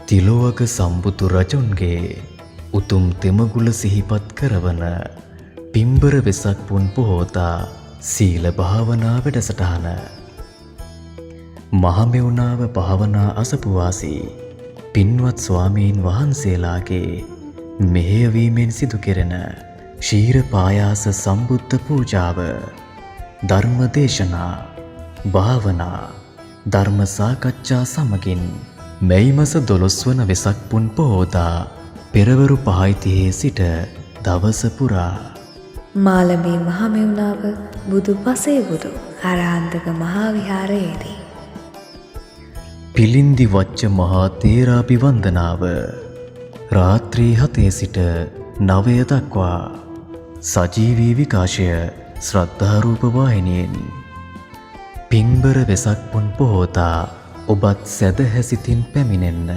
තිලෝවක සම්බුදු රජුන්ගේ උතුම් තෙමගුල සිහිපත් කරවන පිම්බර වෙසක් පුන් පොහෝතා සීල භාවනා වැඩසටහන. මහමෙවුනාව භාවනා අසපුවාසී පින්වත් ස්වාමීන් වහන්සේලාගේ මෙහෙයවීමෙන් සිදු කෙරෙන ශීර පායාස සම්බුද්ධ පූජාව, ධර්ම දේශනා, භාවනා, ධර්ම සාකච්ඡා සමගින් මැයි මස 12 වන වෙසක් පුන් පොහෝදා පෙරවරු 5:30 සිට දවස පුරා මාළඹේ මහමෙවුනාව බුදු පසේබුදු අරහන්තක මහා විහාරයේදී පිලින්දි වච්ච මහා තේරාභිවන්දනාව රාත්‍රී 7 සිට 9 දක්වා සජීවී විකාශය ශ්‍රද්ධාරූප වාහිනියෙන්. පින්බර වෙසක් පුන් පොහෝතා ඔබත් සැදැහැ සිතින් පැමිණෙන්න.